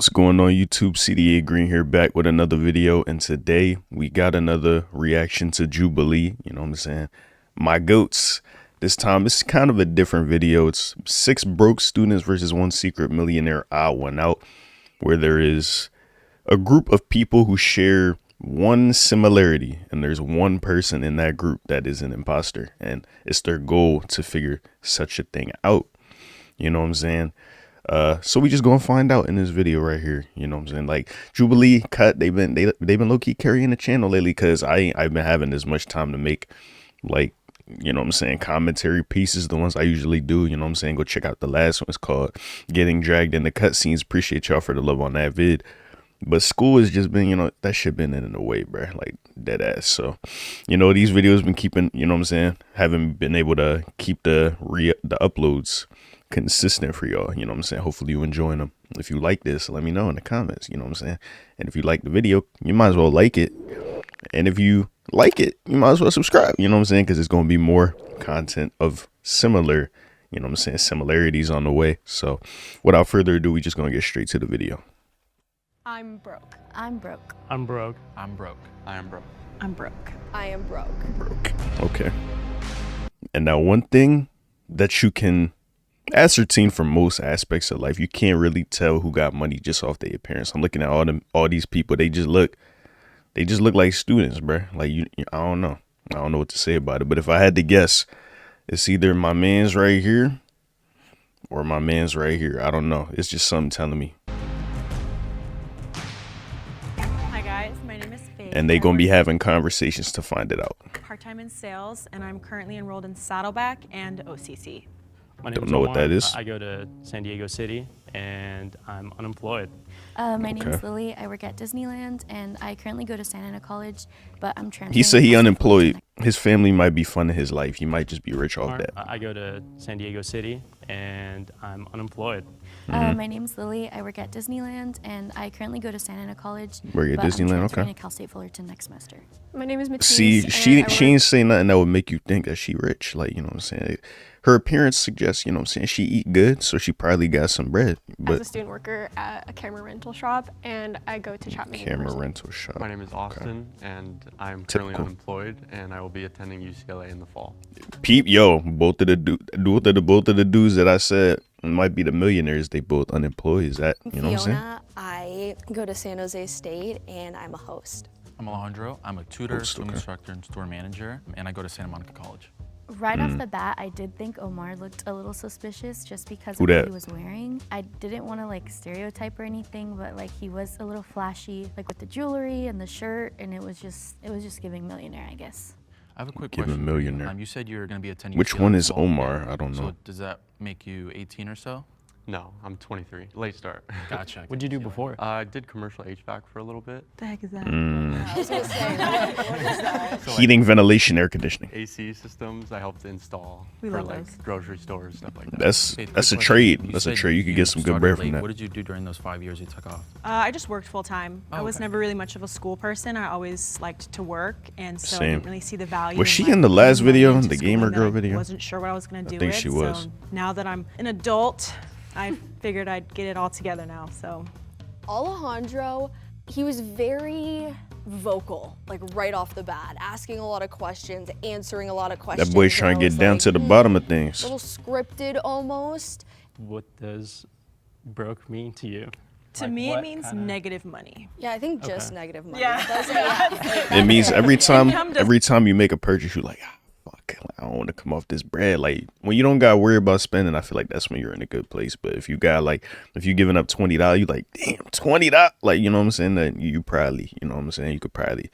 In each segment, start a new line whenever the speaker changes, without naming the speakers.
What's going on YouTube? CDA Green here, back with another video, and today we got another reaction to Jubilee. You know what I'm saying? My goats. This time it's kind of a different video. It's 6 broke students versus 1 secret millionaire, odd one out, where there is a group of people who share one similarity, and there's one person in that group that is an imposter, and it's their goal to figure such a thing out. You know what I'm saying? So we just gonna find out in this video right here. You know what I'm saying? Like Jubilee cut, they've been low-key carrying the channel lately, because I've been having as much time to make, like, you know what I'm saying, commentary pieces, the ones I usually do. You know what I'm saying? Go check out the last one. It's called Getting Dragged in the Cutscenes. Appreciate y'all for the love on that vid. But school has just been, you know, that shit been in the way, bro, like dead ass. So, you know, these videos been keeping, you know what I'm saying, haven't been able to keep the uploads consistent for y'all. You know what I'm saying? Hopefully you enjoying them. If you like this, let me know in the comments. You know what I'm saying? And if you like the video, you might as well like it. And if you like it, you might as well subscribe. You know what I'm saying? Because it's going to be more content of similar, you know what I'm saying, similarities on the way. So without further ado, we just going to get straight to the video.
I'm broke.
I'm broke.
I'm broke.
I'm broke. I am broke.
I'm broke.
I am broke.
Okay. And now one thing that you can ascertain from most aspects of life, you can't really tell who got money just off their appearance. I'm looking at all these people. They just look like students, bro. Like I don't know what to say about it. But if I had to guess, it's either my man's right here or my man's right here. I don't know. It's just something telling me.
Hi guys, my name is Faith.
And they gonna be having conversations to find it out.
Part-time in sales, and I'm currently enrolled in Saddleback and OCC.
My name
Don't
is
know what
Omar.
that is.
I go to San Diego City, and I'm unemployed.
My name
Okay.
is Lily. I work at Disneyland, and I currently go to Santa Ana College, but I'm transferring.
He said he
to
unemployed. His family might be funding his life. He might just be rich off
Omar,
that.
I go to San Diego City, and I'm unemployed.
My name is Lily. I work at Disneyland, and I currently go to Santa Ana College.
Work at
but
Disneyland,
I'm transferring
okay.
to Cal State Fullerton next semester.
My name is Matisse.
See,
and
she
I
ain't say nothing that would make you think that she rich. Like, you know what I'm saying? Her appearance suggests, you know what I'm saying, she eat good, so she probably got some bread.
As
But
a student worker at a camera rental shop, and I go to Chapman
camera
University.
rental shop.
My name is Austin, and I'm currently
Typical.
unemployed, and I will be attending UCLA in the fall.
Peep, yo, both of the dudes that I said might be the millionaires. They both unemployed. Is that, you know what I'm saying?
Fiona, I go to San Jose State and I'm a host.
I'm Alejandro. I'm a tutor,
Host,
swim
okay.
instructor, and store manager, and I go to Santa Monica College.
Right off the bat, I did think Omar looked a little suspicious just because
Who
of what
that?
he was wearing. I didn't want to like stereotype or anything, but like he was a little flashy, like with the jewelry and the shirt, and it was just giving millionaire, I guess.
I have a quick
Give a
question. for you.
millionaire.
You said you're going to be attending.
Which
UCLA
one
in the
is
fall.
Omar? I don't know.
So does that make you 18 or so?
No, I'm 23. Late start.
Gotcha.
What'd you do before?
I did commercial HVAC for a little bit.
What the heck is that?
I was gonna say, what is that?
So,
Heating, ventilation, air conditioning.
AC systems, I helped install
We
for
love
like
those.
grocery stores, stuff like that.
That's
Hey, quick
a
question.
trade.
You
That's a
said
trade. You could get some good
started
bread
late.
from that.
What did you do during those 5 years you took off?
I just worked full time. I was
okay.
never really much of a school person. I always liked to work, and so I
Same.
didn't really see the value.
Was
in,
she
like,
in the last
putting money
video,
into
the
schooling
gamer
that
girl
I
video?
Wasn't sure what I was gonna do.
think
with,
she was.
So now that I'm an adult, I figured I'd get it all together now. So
Alejandro, he was very vocal, like right off the bat, asking a lot of questions, answering a lot of questions.
That boy's
and
trying
I
to get
was
down
like,
to the bottom of things.
A little scripted almost.
What does broke mean to you?
to me, it means negative money.
Yeah, I think just
Okay.
negative money.
Yeah.
Doesn't
It means every
Income
time you make a purchase, you're like, fuck, I don't want to come off this bread. Like when you don't got to worry about spending, I feel like that's when you're in a good place. But if you got if you're giving up $20, you like, damn, $20, like, you know what I'm saying? That you probably, you know what I'm saying? You could probably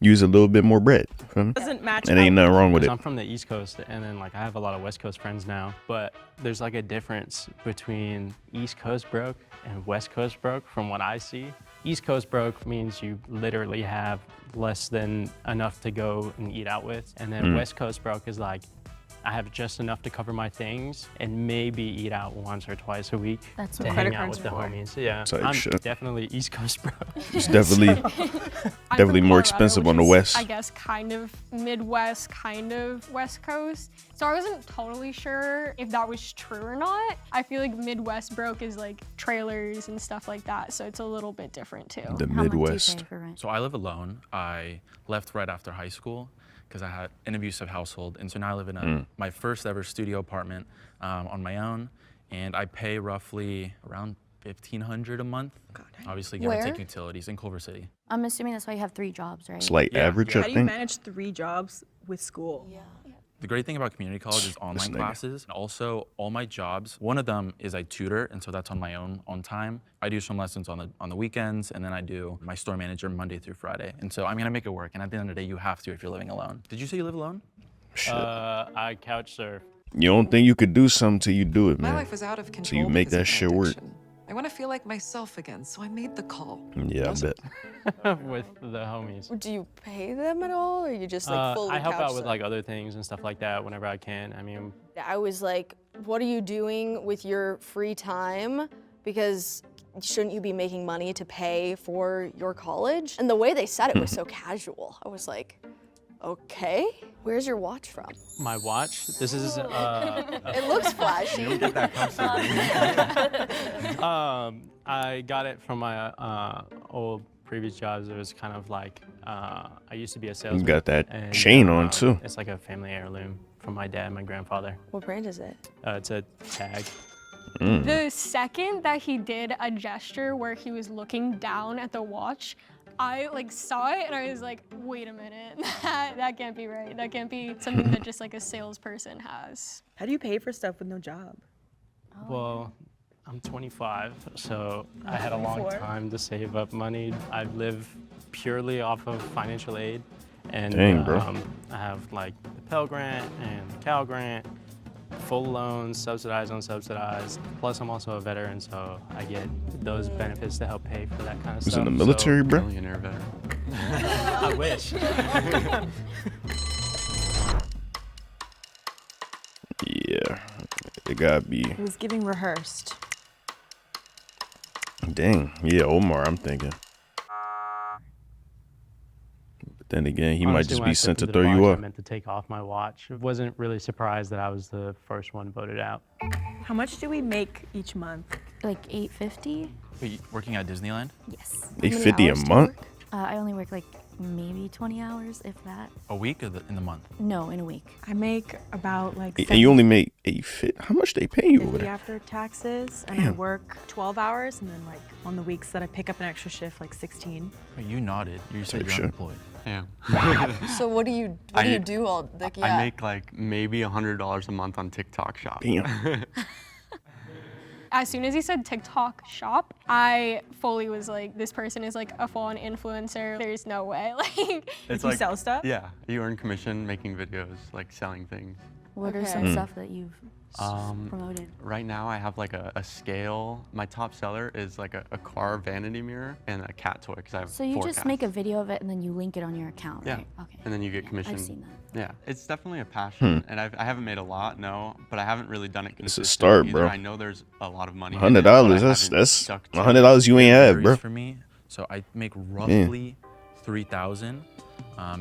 use a little bit more bread. Feel me?
Doesn't match.
And ain't nothing wrong with
'Cause
it.
I'm from the East Coast, and then like I have a lot of West Coast friends now, but there's like a difference between East Coast broke and West Coast broke from what I see. East Coast broke means you literally have less than enough to go and eat out with, and then West Coast broke is like I have just enough to cover my things and maybe eat out once or twice a week
That's
to
what
hang
credit
out
cards
with the
for.
homies. Yeah,
Type
I'm
shit.
definitely East Coast bro.
It's definitely
I'm
definitely
from
more
Colorado,
expensive on
which
the
is,
west.
I guess kind of Midwest, kind of West Coast. So I wasn't totally sure if that was true or not. I feel like Midwest broke is like trailers and stuff like that, so it's a little bit different too.
The
How much do you
Midwest.
pay for rent?
So I live alone. I left right after high school because I had an abusive household. And so now I live in my first ever studio apartment on my own. And I pay roughly around $1,500 a month. Obviously, give or
Where?
take utilities in Culver City.
I'm assuming that's why you have 3 jobs, right?
It's like
Yeah,
average,
yeah.
I
How do you
think.
manage 3 jobs with school?
Yeah.
The great thing about community college is online
nigga.
classes. And also, all my jobs, one of them is I tutor, and so that's on my own time. I do some lessons on the weekends, and then I do my store manager Monday through Friday. And so I'm gonna make it work. And at the end of the day, you have to if you're living alone. Did you say you live alone?
Shit.
I couch surf.
You don't think you could do something till you do it,
My
man.
life was out of control.
you make
because
that
of my
shit work.
addiction. I want to feel like myself again, so I made the call.
Yeah, I bet.
with the homies.
Do you pay them at all, or you just like fully
I help
couch
out with
them?
like other things and stuff like that whenever I can. I mean,
I was like, what are you doing with your free time? Because shouldn't you be making money to pay for your college? And the way they said it was so casual. I was like, okay, where's your watch from?
my watch. This is
It looks flashy.
Get that custard.
I got it from my old previous jobs. It was kind of like I used to be a salesman.
got that
and,
chain on, too.
It's like a family heirloom from my dad and my grandfather.
What brand is it?
It's a tag.
The second that he did a gesture where he was looking down at the watch, I like saw it and I was like, wait a minute, that can't be right. That can't be something that just like a salesperson has.
How do you pay for stuff with no job?
Well, I'm 25, so I had a long
24.
time to save up money. I live purely off of financial aid, and
Dang, bro.
I have like the Pell Grant and the Cal Grant, full loans, subsidized, unsubsidized. Plus, I'm also a veteran, so I get those benefits to help pay for that kind of
Was
stuff.
in the military, bro?
Millionaire veteran.
So, I wish.
Yeah. It gotta be.
It was giving rehearsed.
Dang. Yeah, Omar, I'm thinking. But then again, he might
Honestly,
just
when I
be sent
stepped
to
into the
throw you
box, I
up.
meant to take off my watch. I wasn't really surprised that I was the first one voted out.
How much do we make each month?
Like $850?
Wait, working at Disneyland?
Yes.
How many
850 a
hours do you
month?
work?
I only work like maybe 20 hours, if that.
A week or in the month?
No, in a week.
I make about like
And you only make 850. How much they pay you over
50
there?
after taxes, and I
Damn.
work 12 hours, and then like on the weeks that I pick up an extra shift, like 16.
Wait, you nodded. You said
Type
you're
shit.
unemployed.
Yeah.
So what do you do all like? Yeah.
I make like maybe $100 a month on TikTok Shop.
Damn.
As soon as he said TikTok shop, I fully was like, this person is like a full-on influencer. There's no way. Like,
It's
you sell stuff?
Yeah, you earn commission making videos, like selling things.
What are
Okay.
some stuff that you've
Um,
promoted?
Right now I have like a scale. My top seller is like a car vanity mirror and a cat toy because I have
So you
4
just
cats.
make a video of it and then you link it on your account,
Yeah.
right? Okay.
And then you get commission.
I've seen that.
Yeah, it's definitely a passion, and I haven't made a lot, no, but I haven't really done it
It's a
consistently
start,
either.
bro.
I know there's a lot of money. in it, but I
$100. That's
haven't stuck to it.
$100 you ain't
It
had,
varies
bro.
for me. So I make roughly 3,000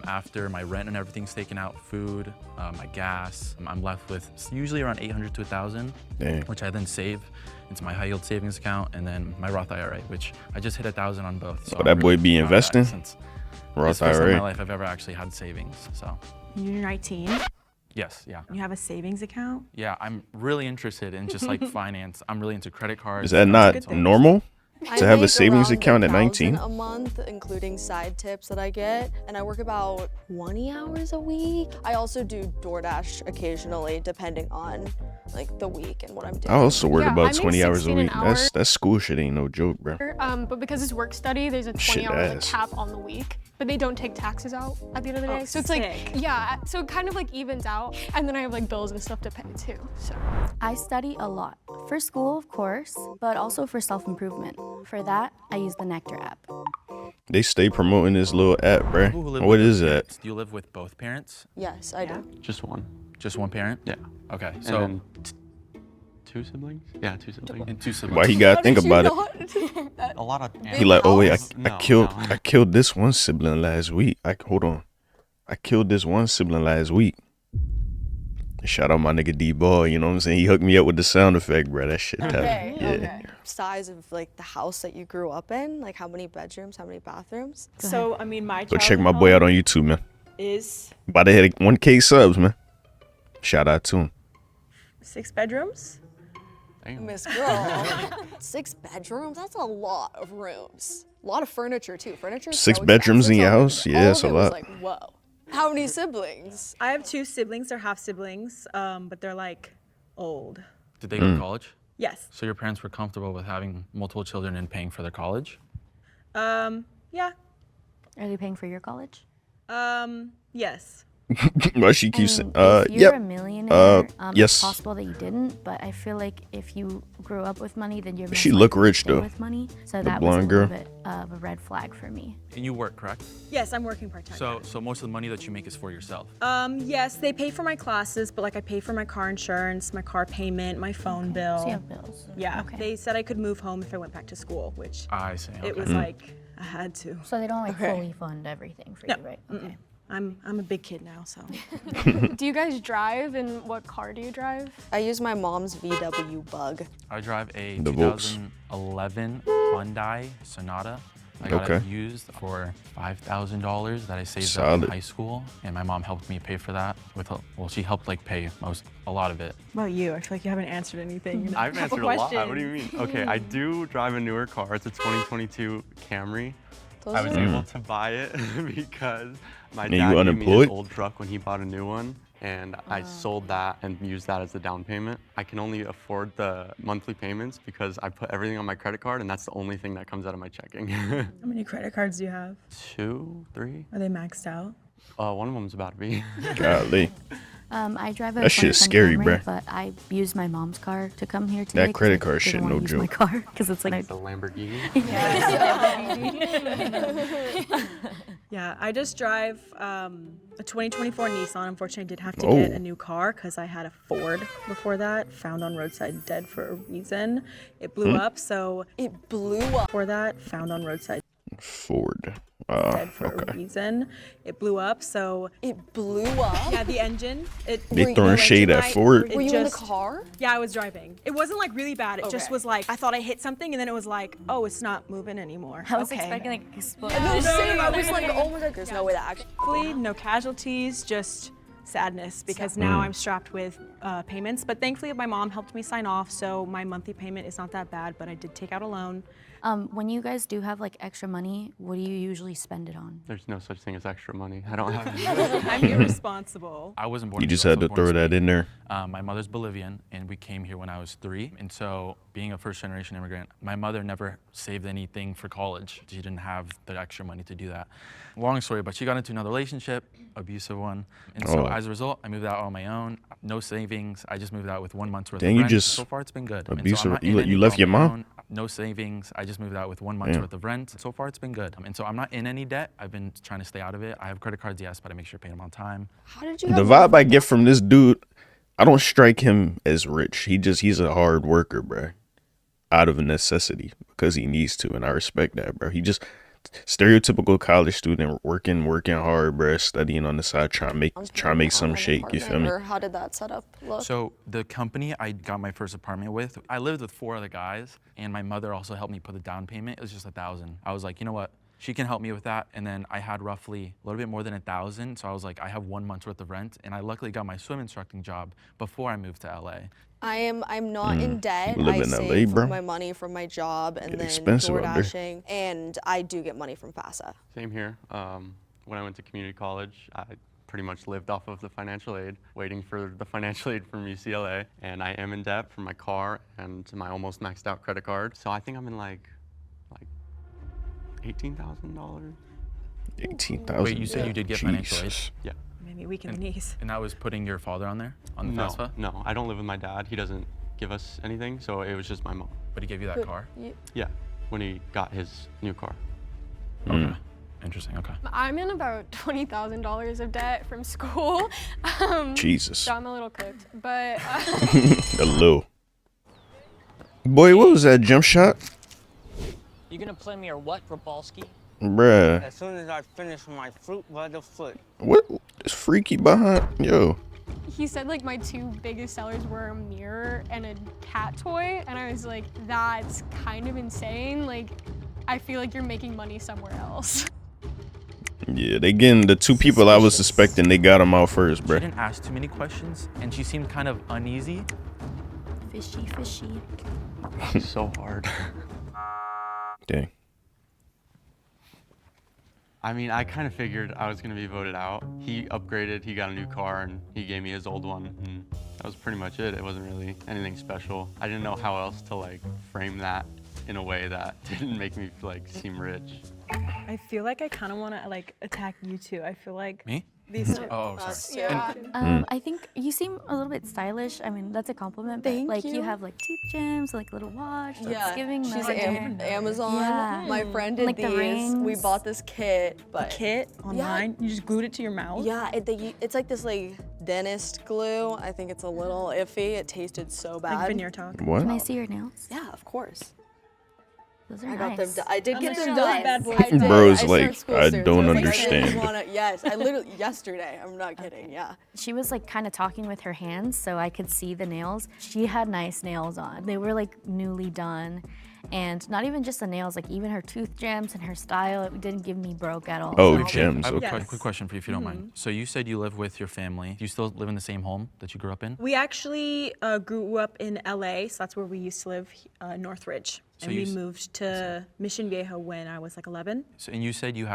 after my rent and everything's taken out, food, my gas. I'm left with usually around 800 to 1,000,
Dang.
which I then save into my high yield savings account and then my Roth IRA, which I just hit 1,000 on both. So
Oh,
I'm
that boy
really
be
proud of that
investing?
since
Roth
it's the first time in my
IRA.
life I've ever actually had savings. So
You're 19.
yes, yeah.
You have a savings account.
Yeah, I'm really interested in just like finance. I'm really into credit cards.
Is that not
good thing.
normal?
I
To have a
make
savings
around
account at
1,000
19?
a month, including side tips that I get, and I work about 20 hours a week. I also do DoorDash occasionally, depending on like the week and what I'm doing.
I also work
Yeah, I
about
make
20 hours a
16 an
week.
hour.
That school shit ain't no joke, bro.
But because it's work study, there's a
Shit
20 hours like,
ass.
cap on the week. But they don't take taxes out at the end of the
Oh,
day. So it's
sick.
like, yeah, so it kind of like evens out. And then I have like bills and stuff to pay too. So
I study a lot. For school, of course, but also for self-improvement. For that, I use the Nectar app.
They stay promoting this little app,
People who live
bro. What
with their
is that?
parents, do you live with both parents?
Yes, I do.
Just one.
Just one parent?
Yeah.
Okay.
And
So
then 2 siblings? Yeah, 2 siblings.
and 2 siblings.
Why he gotta think about it?
A lot of
He like, oh wait,
No,
I killed this one sibling last week. Hold on, I killed this one sibling last week. Shout out my nigga D-Ball, you know what I'm saying? He hooked me up with the sound effect, bro. That shit tight.
Okay,
Yeah.
okay. Size of like the house that you grew up in, like how many bedrooms, how many bathrooms?
So, I mean, my
Go check my
childhood
boy out
home
on YouTube, man.
is
About to hit 1K subs, man. Shout out to him.
6 bedrooms.
Damn.
Miss Girl. 6 bedrooms? That's a lot of rooms. A lot of furniture too. Furniture. is
6
so
bedrooms in
expensive,
your
so
house? Yeah,
all
it's
of
a
it was
lot.
like, whoa. How many siblings?
I have 2 siblings. They're half siblings, but they're like old.
Did they go to college?
Yes.
So your parents were comfortable with having multiple children and paying for their college?
Yeah.
Are they paying for your college?
Yes.
Why she
I
keeps
mean,
saying,
if you're
yep.
a millionaire,
yes.
it's possible that you didn't, but I feel like if you grew up with money, then you're most
She look
likely to
rich,
stay
though.
with money. So
The
that was a
blonde
little
girl.
bit of a red flag for me.
And you work, correct?
Yes, I'm working part-time.
So most of the money that you make is for yourself.
Yes, they pay for my classes, but like I pay for my car insurance, my car payment, my phone bill.
So you have bills.
Yeah.
Okay.
They said I could move home if I went back to school, which
I see. Okay.
it was like I had to.
So they don't like
Okay.
fully fund everything for
No.
you, right? Okay.
I'm a big kid now, so.
Do you guys drive, and what car do you drive?
I use my mom's VW Bug.
I drive a
The Volks.
2011 Hyundai Sonata. I got it
Okay.
used for $5,000 that I saved up
Solid.
in high school, and my mom helped me pay for that. She helped like pay a lot of it.
What about you? I feel like you haven't answered anything.
I've
I have a
answered a lot.
question.
What do you mean? Okay, I do drive a newer car. It's a 2022 Camry.
Those
I was
are-
able to buy it because my
And you
dad gave me
unemployed?
his old truck when he bought a new one, and I sold that and used that as the down payment. I can only afford the monthly payments because I put everything on my credit card, and that's the only thing that comes out of my checking.
How many credit cards do you have?
2, 3.
Are they maxed out?
One of them's about to be.
Golly.
I drive a
That shit's
2010
scary,
Camry,
bruh.
but I used my mom's car to come here today. 'cause
credit
I
card
didn't
shit,
wanna
no
use my
joke.
car because it's like
It's a Lamborghini.
Yeah, I just drive a 2024 Nissan. Unfortunately, I did have to
Oh.
get a new car because I had a Ford before that, found on roadside dead for a reason. It blew up, so
It blew up.
for that, found on roadside
Ford.
dead for a
Okay.
reason. It blew up, so
It blew up.
yeah, the engine.
They
Were
throwing
you-
shade at
light-
Ford.
it
Were you in the
just-
car?
Yeah, I was driving. It wasn't like really bad. It just
Okay.
was like I thought I hit something, and then it was like, oh, it's not moving anymore.
I was
Okay.
expecting like explosion.
No, same. I was like, oh my god, there's no way that actually.
Thankfully, no casualties, just sadness because now I'm strapped with payments. But thankfully, my mom helped me sign off, so my monthly payment is not that bad. But I did take out a loan.
When you guys do have like extra money, what do you usually spend it on?
There's no such thing as extra money. I don't have any.
I'm irresponsible.
I wasn't born
You
in
just
the US,
had
I
to
was born
throw
in
that in there.
My mother's Bolivian, and we came here when I was 3. And so, being a first-generation immigrant, my mother never saved anything for college. She didn't have the extra money to do that. Long story, but she got into another relationship, abusive one. And so,
Oh.
as a result, I moved out on my own. No savings. I just moved out with 1 month's worth
Dang,
of
you
rent.
just
So far, it's been good. And so I'm
abusive-
not
you
in
let- you
any
left
debt
your
on my
mom?
own. No savings. I just moved out with 1 month's
Damn.
worth of rent. So far, it's been good. And so, I'm not in any debt. I've been trying to stay out of it. I have credit cards, yes, but I make sure I pay them on time.
How did you?
The
have
vibe I get from this dude, I don't strike him as rich. He's a hard worker, bro. Out of a necessity because he needs to, and I respect that, bro. He just stereotypical college student working hard, bro, studying on the side, trying to make some shake. You feel me?
Or how did that setup look?
So the company I got my first apartment with, I lived with 4 other guys, and my mother also helped me put the down payment. It was just $1,000. I was like, you know what? She can help me with that. And then I had roughly a little bit more than $1,000. So I was like, I have 1 month's worth of rent. And I luckily got my swim instructing job before I moved to LA.
I'm not in debt.
You live
I
in LA,
save
bro?
my money from my job and
Get
then
expensive out there.
DoorDashing, and I do get money from FAFSA.
Same here. When I went to community college, I pretty much lived off of the financial aid, waiting for the financial aid from UCLA. And I am in debt for my car and my almost maxed out credit card. So I think I'm in like $18,000.
18,000.
Wait, you said you did get financial aid?
Jesus.
Yeah.
Maybe weak in the knees.
And that was putting your father on there, on the FAFSA?
No, I don't live with my dad. He doesn't give us anything, so it was just my mom.
But he gave you that car?
Yeah, when he got his new car.
Okay. Interesting. Okay.
I'm in about $20,000 of debt from school.
Jesus.
So I'm a little cooked, but
A little. Boy, what was that jump shot?
You gonna play me or what, Rapolsky?
Bruh.
As soon as I finish my fruit by the foot.
What is freaky behind? Yo.
he said like my two biggest sellers were a mirror and a cat toy, and I was like, that's kind of insane. Like, I feel like you're making money somewhere else.
Yeah, they getting the two people I was suspecting, they got them out first,
She
bruh.
didn't ask too many questions, and she seemed kind of uneasy.
Fishy, fishy.
So hard.
Dang.
I mean, I kind of figured I was going to be voted out. He upgraded, he got a new car, and he gave me his old one. And that was pretty much it. It wasn't really anything special. I didn't know how else to like frame that in a way that didn't make me like seem rich.
I feel like I kind of want to like attack you two. I feel like
Me?
these.
Oh, sorry.
Yeah.
I think you seem a little bit stylish. I mean, that's a compliment. But
Thank
like
you.
have like teeth gems, like little watch.
Yeah,
It's giving
she's
the
Amazon.
Yeah.
My friend did
Like the
these. We
rings.
bought this kit, but
Kit online. You just glued it to your mouth.
yeah, it's like this like dentist glue. I think it's a little iffy. It tasted so bad.
Like veneer talk.
What?
Can I see your nails?
Yeah, of course.
Those are
I got
nice.
them. I did get
those
them
bad
done.
boys.
I did.
Bro's
I
like,
served school
I
students.
don't
was like,
understand.
yes, I literally yesterday. I'm not kidding. Yeah.
She was like kind of talking with her hands, so I could see the nails. She had nice nails on. They were like newly done. And not even just the nails, like even her tooth gems and her style, it didn't give me broke at all.
Oh,
So-
gems.
I have a
Okay.
quick question for you if you don't mind. So you said you live with your family. Do you still live in the same home that you grew up in?
We actually grew up in LA, so that's where we used to live, Northridge.
So
And
you
we
s-
moved to Mission Viejo when I was like 11.
So, and you said you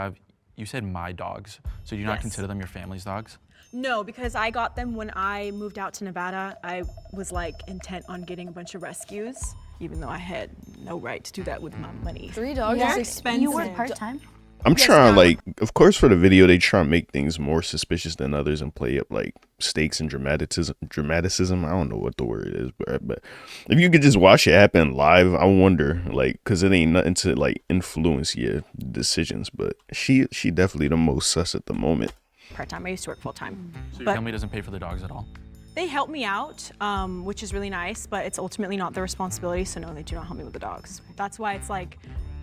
said my dogs. So do you not
Yes.
consider them your family's dogs?
No, because I got them when I moved out to Nevada. I was like intent on getting a bunch of rescues, even though I had no right to do that with my money.
3 dogs
They're
is
expensive.
You work part-time?
I'm trying, like, of course, for the video, they try to make things more suspicious than others and play up like stakes and dramaticism. I don't know what the word is, but if you could just watch it happen live, I wonder, like, because it ain't nothing to like influence your decisions. But she definitely the most sus at the moment.
Part-time. I used to work full-time.
So your
But
family doesn't pay for the dogs at all?
they help me out, which is really nice, but it's ultimately not their responsibility, so no, they do not help me with the dogs. That's why it's like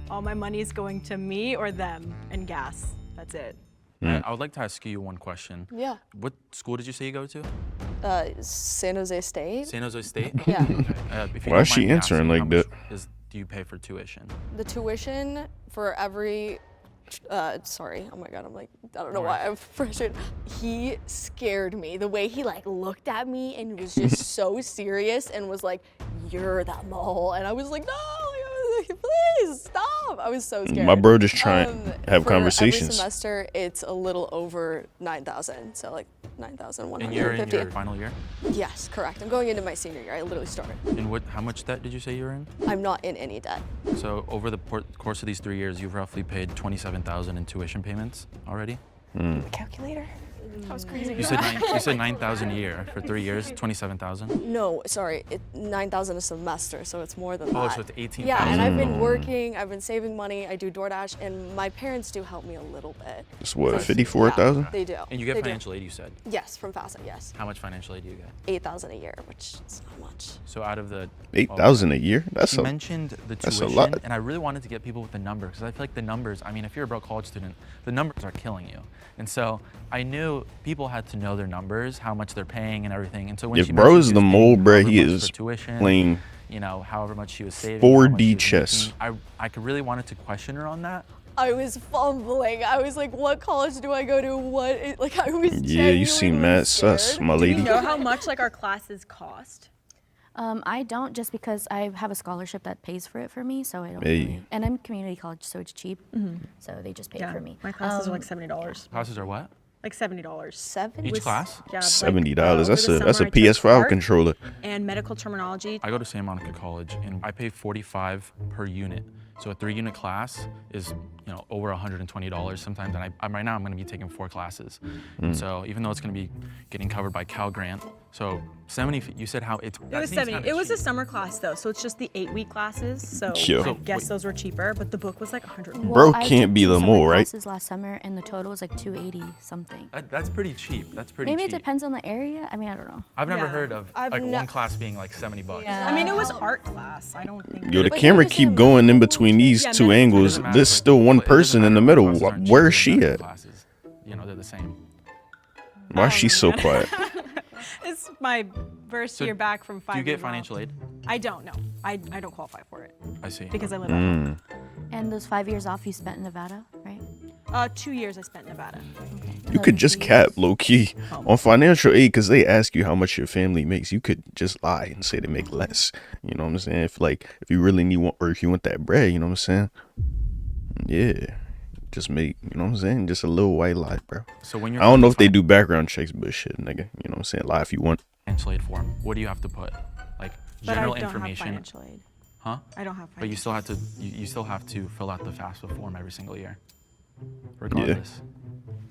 all my money is going to me or them and gas. That's it.
I would like to ask you one question.
Yeah.
What school did you say you go to?
San Jose State.
San Jose State?
Yeah.
If you
Why
don't
is she
mind me
answering
asking,
like
how much
that?
do you pay for tuition?
The tuition for every sorry, oh my god, I'm like, I don't know why I'm frustrated. He scared me. The way he like looked at me and was just so serious and was like, you're that mole. And I was like, no, please stop. I was so scared.
My bro just trying to have
for
conversations.
Every semester, it's a little over 9,000. So like
And you're in
9,150.
your final year?
Yes, correct. I'm going into my senior year. I literally started.
And how much debt did you say you were in?
I'm not in any debt.
So over the course of these 3 years, you've roughly paid $27,000 in tuition payments already?
Calculator?
That was crazy.
You said 9,000 a year for 3 years, 27,000.
No, sorry, 9,000 a semester, so it's more than that.
Oh, so it's 18,000.
Yeah, and I've been working, I've been saving money, I do DoorDash, and my parents do help me a little bit.
It's what,
Because-
54,000?
Yeah, they do.
And you get
They do.
financial aid, you said.
Yes, from FAFSA, yes.
How much financial aid do you get?
8,000 a year, which is not much.
So out of the
8,000 a year? That's
You
a
mentioned the
that's a
tuition,
lot.
and I really wanted to get people with the numbers because I feel like the numbers. I mean, if you're a broke college student, the numbers are killing you. And so I knew people had to know their numbers, how much they're paying, and everything. And so when
If
she
bro
mentioned
is
she
the
was
mole,
paying
bruh,
however
he
much
is
for tuition,
playing
you know, however much she was saving,
4D
how much she was
chess.
making, I really wanted to question her on that.
I was fumbling. I was like, what college do I go to? Like, I was
Yeah, you seem
genuinely
mad sus,
scared.
my
Do you
lady.
know how much like our classes cost?
I don't, just because I have a scholarship that pays for it for me, so I don't.
Hey.
And I'm community college, so it's cheap. So they just pay
Yeah,
for me.
my classes are like $70.
Classes are what?
Like $70.
7?
Each class?
Yeah, like,
$70.
over
That's
the
a
summer I took
PS5
art
controller.
And medical terminology.
I go to Santa Monica College, and I pay $45 per unit. So a 3-unit class is, you know, over $120 sometimes. And I'm right now I'm going to be taking 4 classes. And so even though it's going to be getting covered by Cal Grant, So 70. You said how it's.
It was 70. It was a summer class though, so it's just the 8-week classes. So
Yo.
I guess those were cheaper, but the book was like 100.
Bro
I
can't
took
be
2
the
summer
mole, right?
classes last summer, and the total was like 280 something.
That's pretty cheap. That's pretty
Maybe
cheap.
it depends on the area. I mean, I don't know.
I've never
Yeah.
heard of
I've
like
no-
one class being like $70.
Yeah.
I mean, it was art class. I don't think.
Yo, the
But
camera
you
keep
said
going in
medical
between these
Yeah,
two
medical.
angles.
Doesn't matter,
There's
but
still one
it doesn't
person in the
matter.
middle.
Classes aren't
Where
cheaper
is she
than
at?
medical classes. You know, they're the same.
Why is she so quiet?
It's my first
So
year back from 5
Do you get
years off.
financial aid?
I don't know. I don't qualify for it
I see.
because I live at home.
And those 5 years off you spent in Nevada, right?
2 years I spent in Nevada.
Okay.
You could just cap low key on financial aid because they ask you how much your family makes. You could just lie and say they make less. You know what I'm saying? If you really need one, or if you want that bread, you know what I'm saying? Yeah, just make, you know what I'm saying? Just a little white lie, bro.
So when
I
you're
don't know if they do background checks, but shit, nigga. You know what I'm saying? Lie if you want.
financial aid form, what do you have to put? Like
But
general
I don't
information,
have financial aid.
huh?
I don't have financial
But you still have to you still have to fill out the FAFSA form every single year, regardless.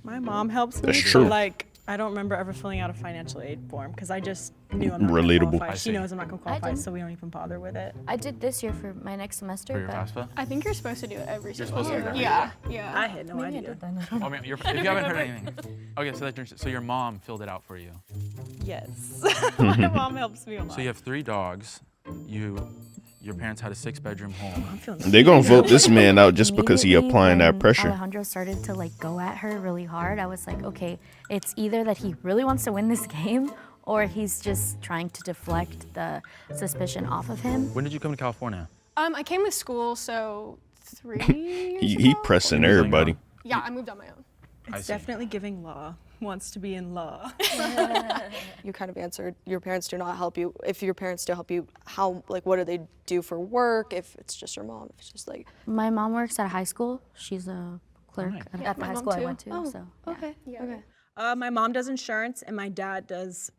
My mom helps me.
That's
but,
true.
like, I don't remember ever filling out a financial aid form because I just knew I'm not
Relatable.
gonna qualify.
I
She
see.
knows I'm not gonna qualify,
didn't.
so we don't even bother with it.
I did this year for my next semester,
For your
but
FAFSA?
I think you're supposed to do it every single
supposed to do it every
year. Yeah,
I
yeah.
had no
maybe I
idea.
did then.
I mean, if you haven't heard anything. Okay, so your mom filled it out for you.
Yes. My mom helps me a lot.
So you have 3 dogs. Your parents had a 6-bedroom home.
I'm feeling
They gonna vote this man out just because he
Immediately
applying that
when
pressure.
Alejandro started to like go at her really hard. I was like, okay, it's either that he really wants to win this game or he's just trying to deflect the suspicion off of him.
When did you come to California?
I came with school, so 3 years
He
ago?
pressing
Moving on.
everybody.
Yeah, I moved on my own.
I
It's
see.
definitely giving law. Wants to be in law.
You kind of answered your parents do not help you. If your parents do help you, how, like, what do they do for work? If it's just your mom, if it's just like,
My mom works at a high school. She's a clerk
Nice.
at the
my
high
mom
school I
too.
went to.
oh,
So yeah.
okay,
Yeah.
okay.
My mom does insurance and my dad does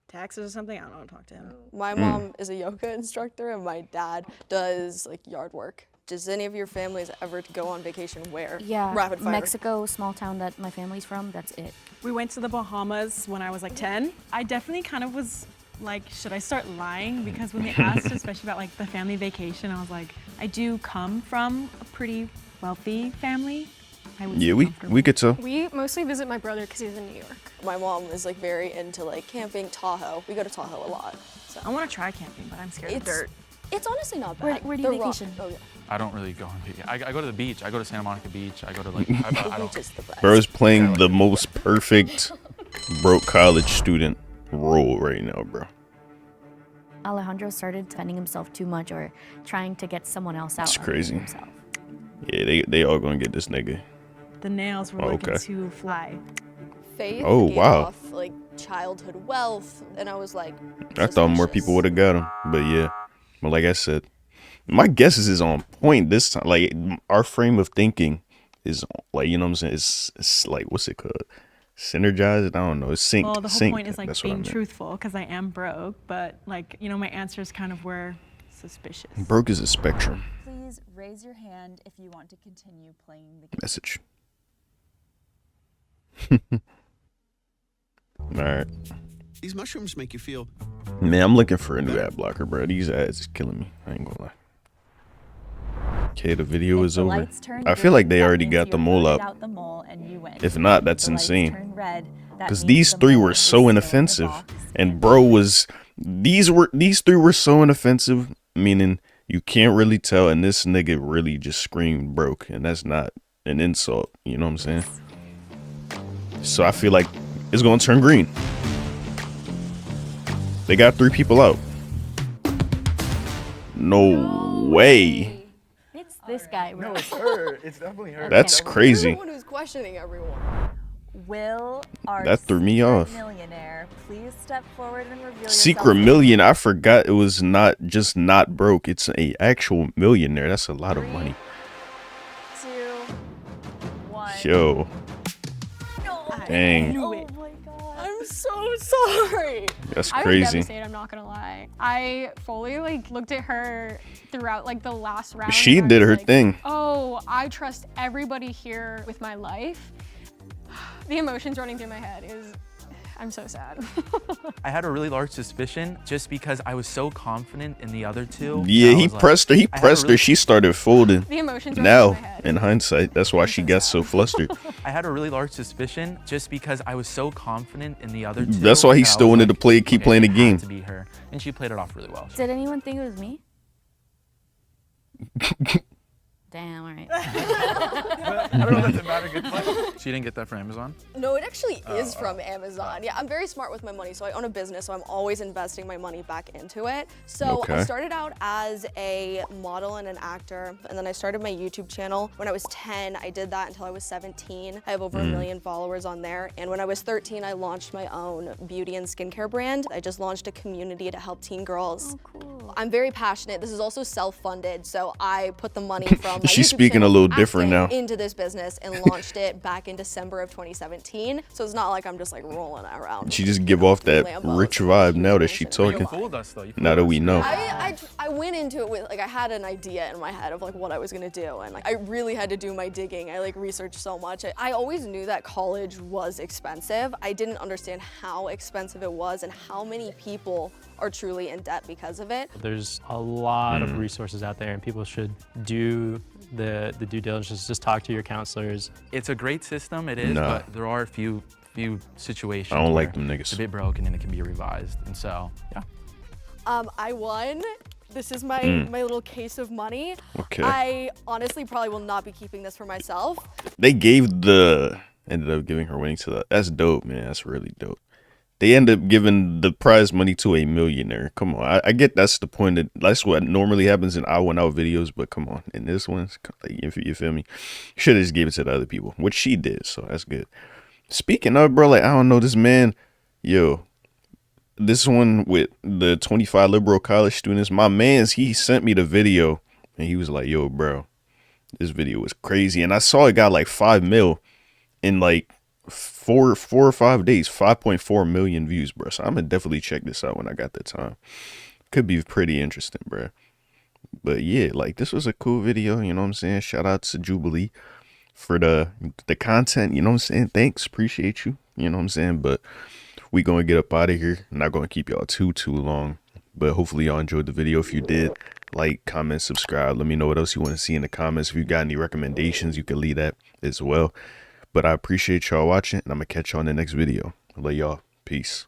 taxes or something. I don't know. Talk to him.
My mom is a yoga instructor and my dad does like yard work. Does any of your families ever go on vacation where?
Yeah,
Rapid fire.
Mexico, small town that my family's from. That's it.
We went to the Bahamas when I was like 10. I definitely kind of was like, should I start lying? Because when they asked, especially about like the family vacation, I was like, I do come from a pretty wealthy family. I would
Yeah,
feel
we
comfortable.
could tell.
We mostly visit my brother because he's in New York.
My mom is like very into like camping, Tahoe. We go to Tahoe a lot. So
I want to try camping, but I'm scared of
it's
dirt.
it's honestly not
Where-
bad.
where do you
The rock-
vacation?
Oh yeah,
I don't really go on vacation. I go to the beach. I go to Santa Monica Beach. I go to like.
the
I
beach
don't.
is the best.
Bro is playing the most perfect broke college student role right now, bro.
Alejandro started defending himself too much or trying to get someone else out.
That's
other than
crazy.
himself.
Yeah, they all gonna get this nigga.
The nails were
Oh,
looking
okay.
too fly.
Faith
Oh,
gave
wow.
off like childhood wealth, and I was like,
I thought more people would have got him, but yeah. But like I said, my guesses is on point this time. Like our frame of thinking is like, you know what I'm saying? It's like, what's it called? Synergized? I don't know. It's synced.
Well, the whole
synced.
point is like
That's what I
being
meant.
truthful because I am broke, but like, you know, my answers kind of were suspicious.
Broke is a spectrum.
Please raise your hand if you want to continue playing the game.
Message. All right.
These mushrooms make you feel.
Man, I'm looking for a new ad blocker, bro. These ads is killing me. I ain't gonna lie. Okay, the video
If
is
the
over.
lights turn
I feel like
green,
they
that
already
means
got the
you're
mole
voted
up.
out the mole and you win.
If not, that's
The lights
insane.
turn red, that
Because
means
these
the
three
mole
were
is
so
still in the
inoffensive,
box
and bro was these three were so inoffensive, meaning you can't really tell, and this nigga really just screamed broke, and that's not an insult. You know what I'm saying? So I feel like it's gonna turn green. They got 3 people out. No way.
It's this guy, bro.
her. It's definitely her.
That's
You're
crazy.
the one who's questioning everyone.
Will our
That threw me
secret
off.
millionaire please step forward and reveal
Secret
yourself?
million. I forgot it was not just not broke. It's a actual millionaire. That's a lot of money.
2, 1.
Yo, dang,
knew it.
Oh my god.
I'm so sorry.
that's
I was
crazy.
devastated, I'm not gonna lie. I fully like looked at her throughout like the last round.
She
and I
did
was
her
like,
thing.
Oh, I trust everybody here with my life. The emotions running through my head is, I'm so sad.
I had a really large suspicion just because I was so confident in the other two.
Yeah,
I
he
was like-
pressed her. He
I had a
pressed her.
really-
She started folding.
The emotions were in my
Now,
head.
in hindsight, that's why she got so flustered.
I had a really large suspicion just because I was so confident in the other two.
That's why he
that I
still
was
wanted to
like,
play, keep
okay,
playing the
it had
game.
to be her, and she played it off really well.
Did anyone think it was me? Damn, all right.
I don't know if that's a bad or good play. She didn't get that from Amazon?
No, it actually is from Amazon. Yeah, I'm very smart with my money, so I own a business, so I'm always investing my money back into it. So I
Okay.
started out as a model and an actor, and then I started my YouTube channel when I was 10. I did that until I was 17. I have over 1 million followers on there. And when I was 13, I launched my own beauty and skincare brand. I just launched a community to help teen girls.
Oh, cool.
I'm very passionate. This is also self-funded, so I put the money from my
She's
YouTube
speaking
channel
a little different
acting
now.
into this business and launched it back in December of 2017. So it's not like I'm just like rolling around.
She just give off that
Lambos
rich
and
vibe
huge
now that she
mansions.
talking.
Fooled us though. You
Now that we know.
I went into it with like I had an idea in my head of like what I was gonna do, and like I really had to do my digging. I like researched so much. I always knew that college was expensive. I didn't understand how expensive it was and how many people are truly in debt because of it.
There's a lot of resources out there, and people should do the due diligence. Just talk to your counselors.
It's a great system, it is,
Nah.
but there are a few situations.
I don't like
where
them
It's
niggas.
a bit broken and it can be revised, and so yeah.
I won. This is my my little case of money.
Okay.
I honestly probably will not be keeping this for myself.
They ended up giving her winning to the. That's dope, man. That's really dope. They end up giving the prize money to a millionaire. Come on, I get that's the point. That's what normally happens in I Went Out videos, but come on, in this one, if you feel me, should have just gave it to the other people, which she did. So that's good. Speaking of, bro, like I don't know this man, yo. This one with the 25 liberal college students, my man's, he sent me the video and he was like, yo, bro, this video was crazy. And I saw it got like 5 mil in like four or 5 days, 5.4 million views, bro. So I'm gonna definitely check this out when I got the time. Could be pretty interesting, bro. But yeah, like this was a cool video, you know what I'm saying? Shout out to Jubilee for the content, you know what I'm saying? Thanks, appreciate you, you know what I'm saying? But we gonna get up out of here. I'm not gonna keep y'all too long, but hopefully y'all enjoyed the video. If you did, like, comment, subscribe. Let me know what else you want to see in the comments. If you got any recommendations, you can leave that as well. But I appreciate y'all watching, and I'm gonna catch y'all in the next video. I love y'all. Peace.